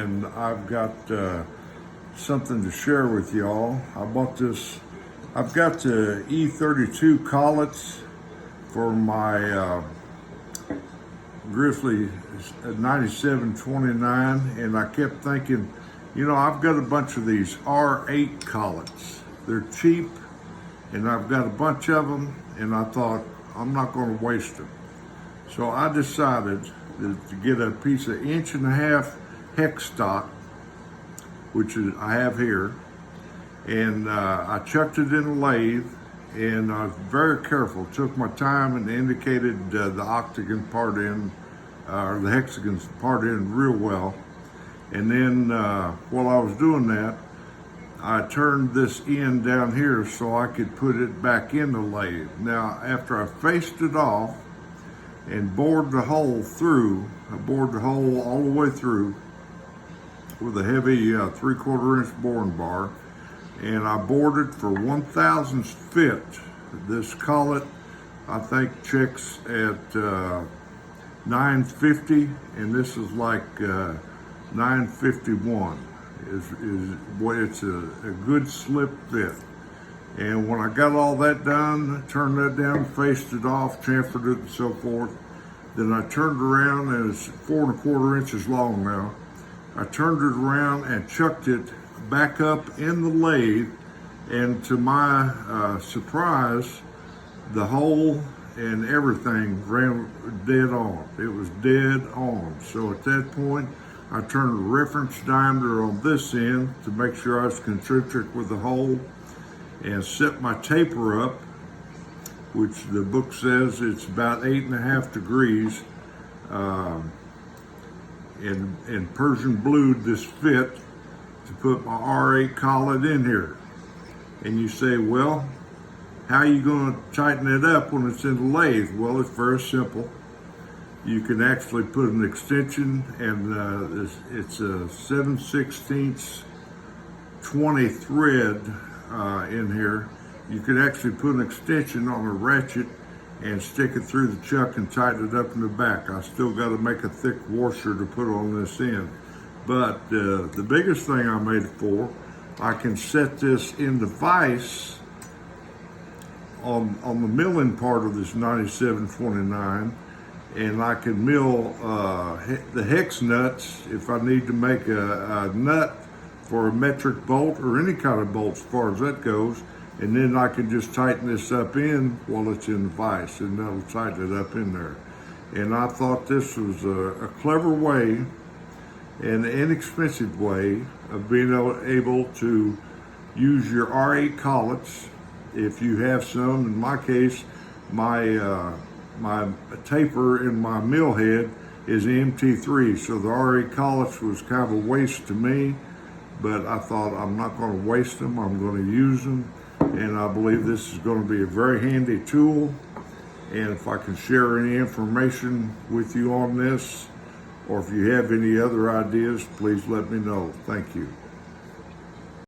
And I've got something to share with y'all. I bought this. I've got the E32 collets for my Grizzly 9729, and I kept thinking, I've got a bunch of these R8 collets. They're cheap, and I've got a bunch of them, and I thought I'm not going to waste them. So I decided to get a piece of 1.5-inch hex stock, which I have here, and I chucked it in a lathe, and I was very careful. Took my time and indicated the octagon part in, or the hexagon part in real well. And then while I was doing that, I turned this end down here so I could put it back in the lathe. Now, after I faced it off and bored the hole through, I bored the hole all the way through with a heavy 3/4-inch boring bar, and I bored it for 1/1000th fit. This collet, I think, checks at 950, and this is like 951. It's a good slip fit. And when I got all that done, turned that down, faced it off, chamfered it, and so forth, then I turned around, and it's 4 1/4 inches long now. I turned it around and chucked it back up in the lathe, and to my surprise, the hole and everything ran dead on. It was dead on. So at that point, I turned the reference diameter on this end to make sure I was concentric with the hole, and set my taper up, which the book says it's about 8.5 degrees. And Persian blued this fit to put my R8 collet in here. And you say, well, how are you going to tighten it up when it's in the lathe? Well, it's very simple. You can actually put an extension, and it's a 7/16 20 thread in here. You could actually put an extension on a ratchet and stick it through the chuck and tighten it up in the back. I still got to make a thick washer to put on this end. But the biggest thing I made it for, I can set this in the vise on the milling part of this 9729, and I can mill the hex nuts if I need to make a nut for a metric bolt or any kind of bolt as far as that goes. And then I can just tighten this up in while it's in the vise, and that'll tighten it up in there. And I thought this was a clever way and an inexpensive way of being able to use your R8 collets if you have some. In my case, my taper in my mill head is MT3, so the R8 collets was kind of a waste to me, but I thought I'm not going to waste them, I'm going to use them. And I believe this is going to be a very handy tool. And if I can share any information with you on this, or if you have any other ideas, please let me know. Thank you.